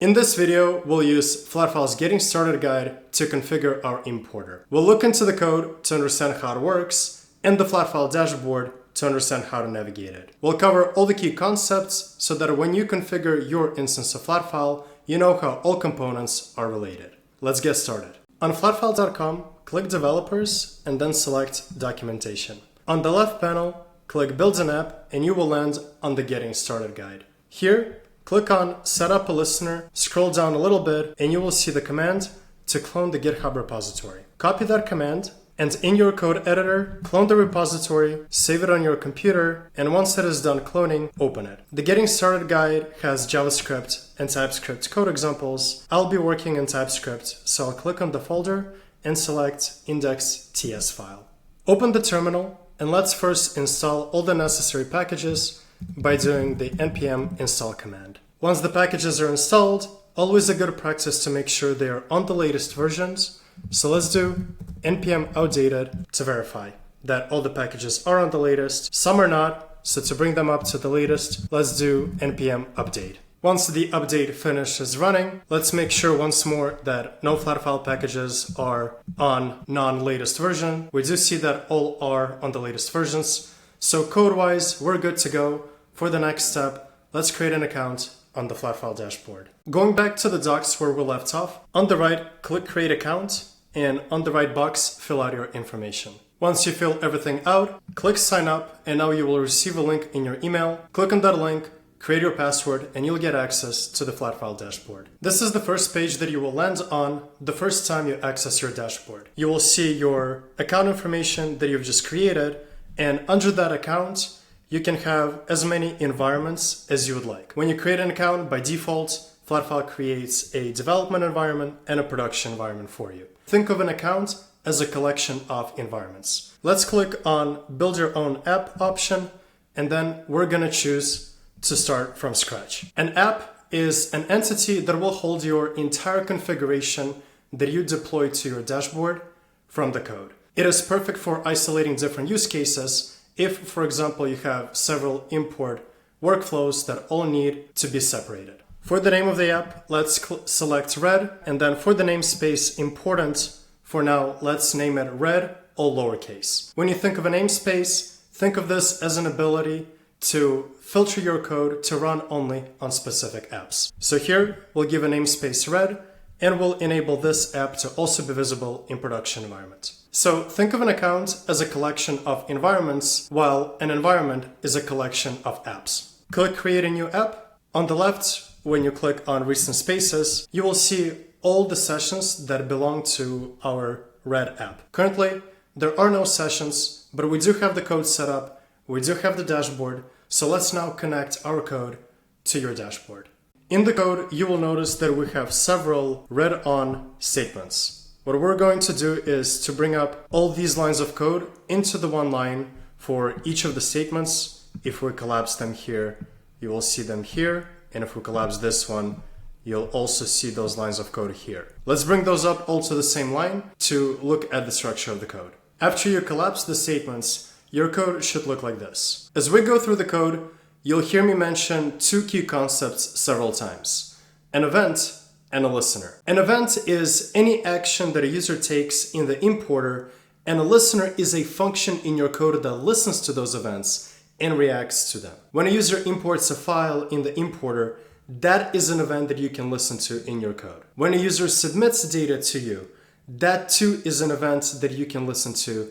In this video, we'll use Flatfile's Getting Started Guide to configure our importer. We'll look into the code to understand how it works and the Flatfile dashboard to understand how to navigate it. We'll cover all the key concepts so that when you configure your instance of Flatfile, you know how all components are related. Let's get started. On flatfile.com, click Developers and then select Documentation. On the left panel, click Build an App and you will land on the Getting Started Guide. Here, click on Set up a listener, scroll down a little bit, and you will see the command to clone the GitHub repository. Copy that command, and in your code editor, clone the repository, save it on your computer, and once it is done cloning, open it. The Getting Started Guide has JavaScript and TypeScript code examples. I'll be working in TypeScript, so I'll click on the folder and select index.ts file. Open the terminal, and let's first install all the necessary packages by doing the npm install command. Once the packages are installed, always a good practice to make sure they are on the latest versions. So let's do npm outdated to verify that all the packages are on the latest. Some are not, so to bring them up to the latest, let's do npm update. Once the update finishes running, let's make sure once more that no Flatfile packages are on non-latest version. We do see that all are on the latest versions. So code-wise, we're good to go. For the next step, let's create an account on the Flatfile dashboard. Going back to the docs where we left off, on the right, click Create Account, and on the right box, fill out your information. Once you fill everything out, click Sign Up, and now you will receive a link in your email. Click on that link, create your password, and you'll get access to the Flatfile dashboard. This is the first page that you will land on the first time you access your dashboard. You will see your account information that you've just created, and under that account, you can have as many environments as you would like. When you create an account, by default, Flatfile creates a development environment and a production environment for you. Think of an account as a collection of environments. Let's click on Build Your Own App option, and then we're gonna choose to start from scratch. An app is an entity that will hold your entire configuration that you deploy to your dashboard from the code. It is perfect for isolating different use cases if, for example, you have several import workflows that all need to be separated. For the name of the app, let's select red, and then for the namespace important, for now, let's name it red, all lowercase. When you think of a namespace, think of this as an ability to filter your code to run only on specific apps. So here, we'll give a namespace red, and we'll enable this app to also be visible in production environment. So think of an account as a collection of environments, while an environment is a collection of apps. Click Create a New App. On the left, when you click on Recent Spaces, you will see all the sessions that belong to our red app. Currently, there are no sessions, but we do have the code set up, we do have the dashboard, so let's now connect our code to your dashboard. In the code, you will notice that we have several read-on statements. What we're going to do is to bring up all these lines of code into the one line for each of the statements. If we collapse them here, you will see them here. And if we collapse this one, you'll also see those lines of code here. Let's bring those up all to the same line to look at the structure of the code. After you collapse the statements, your code should look like this. As we go through the code, you'll hear me mention two key concepts several times: an event and a listener. An event is any action that a user takes in the importer, and a listener is a function in your code that listens to those events and reacts to them. When a user imports a file in the importer, that is an event that you can listen to in your code. When a user submits data to you, that too is an event that you can listen to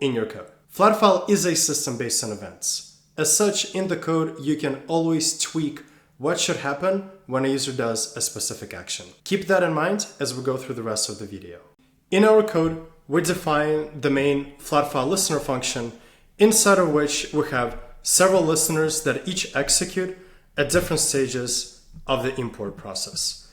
in your code. Flatfile is a system based on events. As such, in the code, you can always tweak what should happen when a user does a specific action. Keep that in mind as we go through the rest of the video. In our code, we define the main Flatfile listener function, inside of which we have several listeners that each execute at different stages of the import process.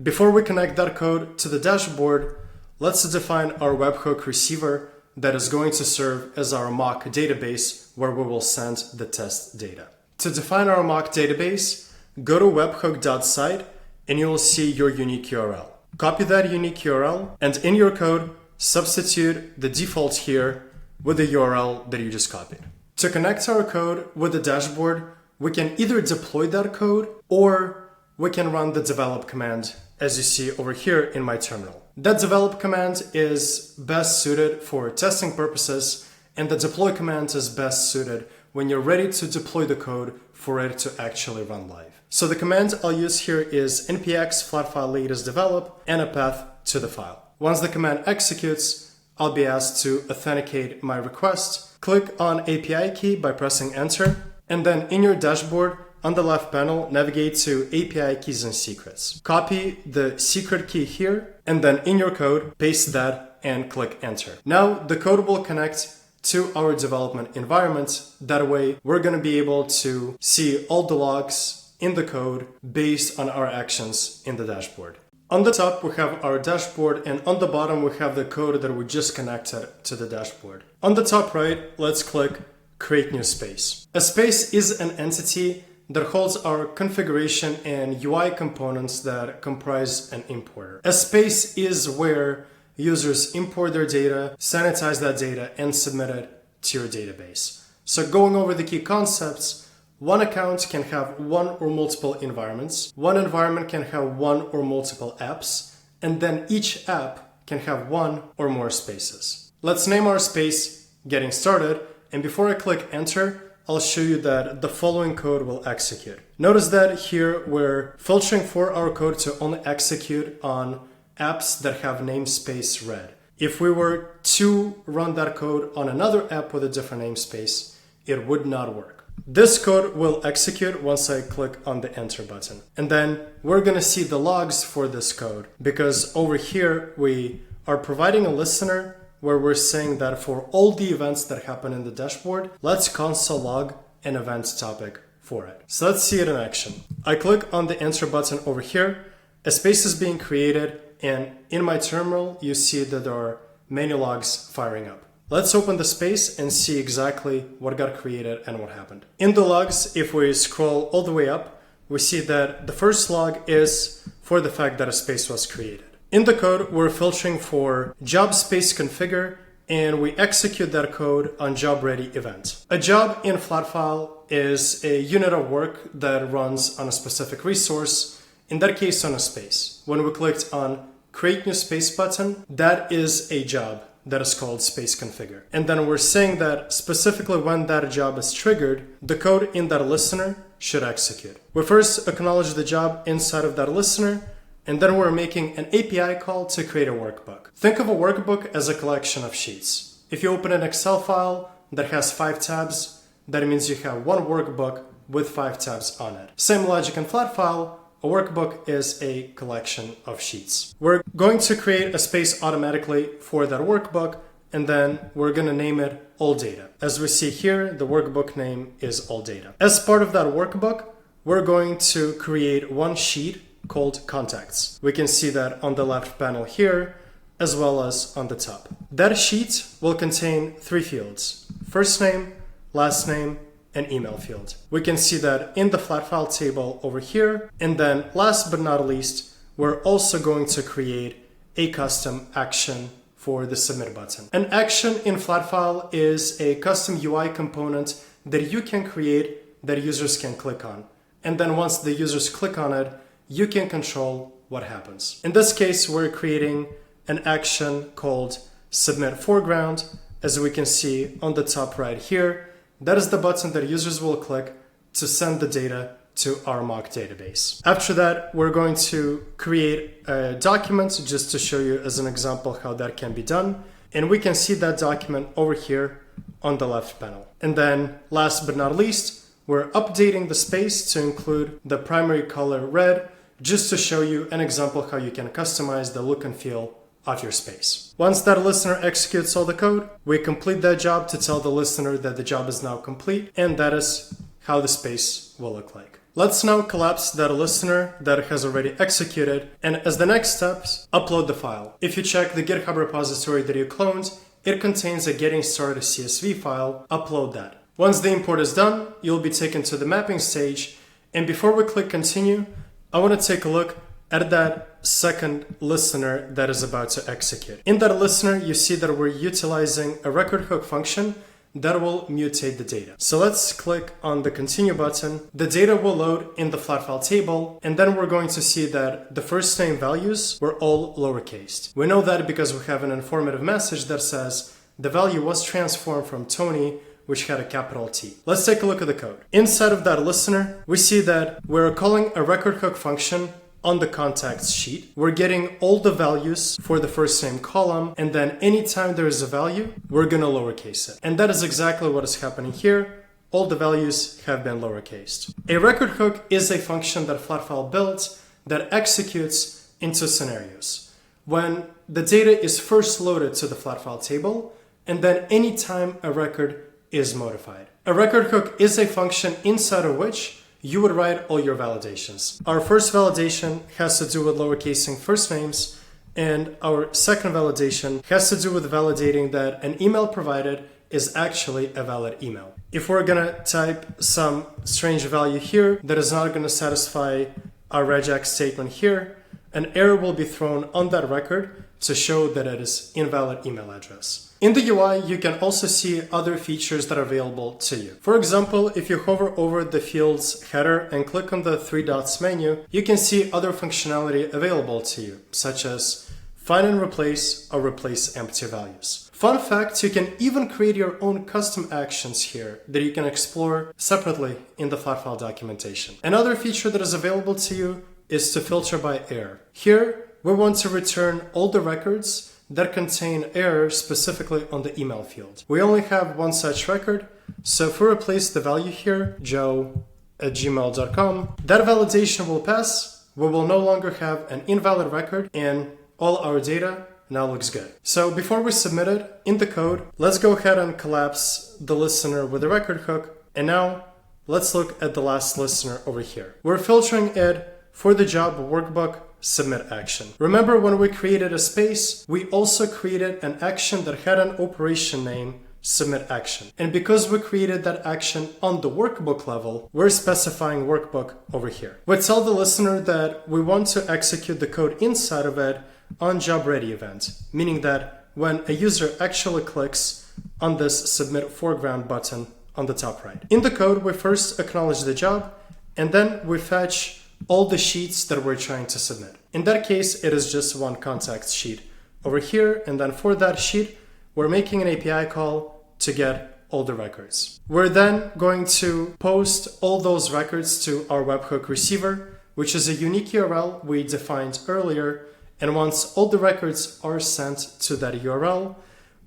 Before we connect that code to the dashboard, let's define our webhook receiver that is going to serve as our mock database where we will send the test data. To define our mock database, go to webhook.site and you will see your unique URL. Copy that unique URL and in your code, substitute the default here with the URL that you just copied. To connect our code with the dashboard, we can either deploy that code or we can run the develop command as you see over here in my terminal. That develop command is best suited for testing purposes, and the deploy command is best suited when you're ready to deploy the code for it to actually run live. So the command I'll use here is npx flatfile latest develop and a path to the file. Once the command executes, I'll be asked to authenticate my request. Click on API key by pressing enter, and then in your dashboard on the left panel, navigate to API keys and secrets. Copy the secret key here, and then in your code, paste that and click enter. Now the code will connect to our development environment. That way, we're going to be able to see all the logs in the code based on our actions in the dashboard. On the top, we have our dashboard, and on the bottom, we have the code that we just connected to the dashboard. On the top right, let's click Create New Space. A space is an entity that holds our configuration and UI components that comprise an importer. A space is where users import their data, sanitize that data, and submit it to your database. So going over the key concepts, one account can have one or multiple environments. One environment can have one or multiple apps, and then each app can have one or more spaces. Let's name our space Getting Started, and before I click enter, I'll show you that the following code will execute. Notice that here we're filtering for our code to only execute on apps that have namespace red. If we were to run that code on another app with a different namespace, it would not work. This code will execute once I click on the enter button. And then we're going to see the logs for this code, because over here we are providing a listener where we're saying that for all the events that happen in the dashboard, let's console log an event topic for it. So let's see it in action. I click on the enter button over here, a space is being created, and in my terminal, you see that there are many logs firing up. Let's open the space and see exactly what got created and what happened. In the logs, if we scroll all the way up, we see that the first log is for the fact that a space was created. In the code, we're filtering for job space configure, and we execute that code on job ready event. A job in Flatfile is a unit of work that runs on a specific resource, in that case on a space. When we clicked on Create New Space button, that is a job that is called space configure. And then we're saying that specifically when that job is triggered, the code in that listener should execute. We first acknowledge the job inside of that listener, and then we're making an API call to create a workbook. Think of a workbook as a collection of sheets. If you open an Excel file that has 5 tabs, that means you have one workbook with 5 tabs on it. Same logic in Flatfile, a workbook is a collection of sheets. We're going to create a space automatically for that workbook, and then we're going to name it All Data. As we see here, the workbook name is All Data. As part of that workbook, we're going to create one sheet called Contacts. We can see that on the left panel here, as well as on the top. That sheet will contain 3 fields: first name, last name, and email field. We can see that in the Flatfile table over here. And then last but not least, we're also going to create a custom action for the submit button. An action in Flatfile is a custom UI component that you can create that users can click on. And then once the users click on it, you can control what happens. In this case, we're creating an action called submit foreground. As we can see on the top right here, that is the button that users will click to send the data to our mock database. After that, we're going to create a document just to show you as an example how that can be done. And we can see that document over here on the left panel. And then last but not least, we're updating the space to include the primary color red, just to show you an example how you can customize the look and feel of your space. Once that listener executes all the code, we complete that job to tell the listener that the job is now complete, and that is how the space will look like. Let's now collapse that listener that has already executed, and as the next steps, upload the file. If you check the GitHub repository that you cloned, it contains a Getting Started CSV file. Upload that. Once the import is done, you'll be taken to the mapping stage, and before we click continue, I want to take a look at that second listener that is about to execute. In that listener, you see that we're utilizing a record hook function that will mutate the data. So let's click on the continue button. The data will load in the Flatfile table, and then we're going to see that the first name values were all lowercase. We know that because we have an informative message that says the value was transformed from Tony, which had a capital T. Let's take a look at the code. Inside of that listener, we see that we're calling a record hook function on the contacts sheet. We're getting all the values for the first name column, and then anytime there is a value, we're gonna lowercase it. And that is exactly what is happening here. All the values have been lowercased. A record hook is a function that Flatfile built that executes into scenarios. When the data is first loaded to the Flatfile table, and then anytime a record is modified. A record hook is a function inside of which you would write all your validations. Our first validation has to do with lowercasing first names, and our second validation has to do with validating that an email provided is actually a valid email. If we're gonna type some strange value here that is not gonna satisfy our regex statement here, an error will be thrown on that record to show that it is invalid email address. In the UI, you can also see other features that are available to you. For example, if you hover over the field's header and click on the three dots menu, you can see other functionality available to you, such as find and replace or replace empty values. Fun fact, you can even create your own custom actions here that you can explore separately in the Flatfile documentation. Another feature that is available to you is to filter by error. Here, we want to return all the records that contain errors specifically on the email field. We only have one such record, so if we replace the value here, joe@gmail.com, that validation will pass. We will no longer have an invalid record, and all our data now looks good. So before we submit it in the code, let's go ahead and collapse the listener with the record hook, and now let's look at the last listener over here. We're filtering it for the job workbook submit action. Remember, when we created a space, we also created an action that had an operation name, submit action. And because we created that action on the workbook level, we're specifying workbook over here. We tell the listener that we want to execute the code inside of it on job ready event, meaning that when a user actually clicks on this submit foreground button on the top right. In the code, we first acknowledge the job, and then we fetch all the sheets that we're trying to submit. In that case, it is just one contact sheet over here, and then for that sheet, we're making an API call to get all the records. We're then going to post all those records to our webhook receiver, which is a unique URL we defined earlier, and once all the records are sent to that URL,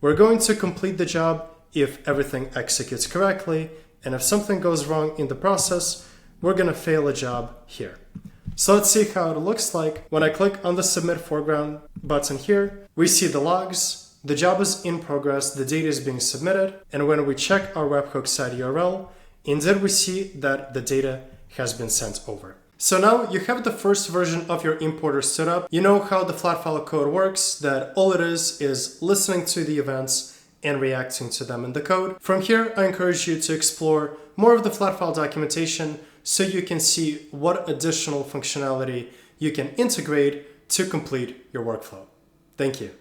we're going to complete the job if everything executes correctly, and if something goes wrong in the process, we're gonna fail a job here. So let's see how it looks like. When I click on the submit foreground button here, we see the logs, the job is in progress, the data is being submitted, and when we check our webhook site URL, instead we see that the data has been sent over. So now you have the first version of your importer stood up. You know how the Flatfile code works, that all it is listening to the events and reacting to them in the code. From here, I encourage you to explore more of the Flatfile documentation so you can see what additional functionality you can integrate to complete your workflow. Thank you.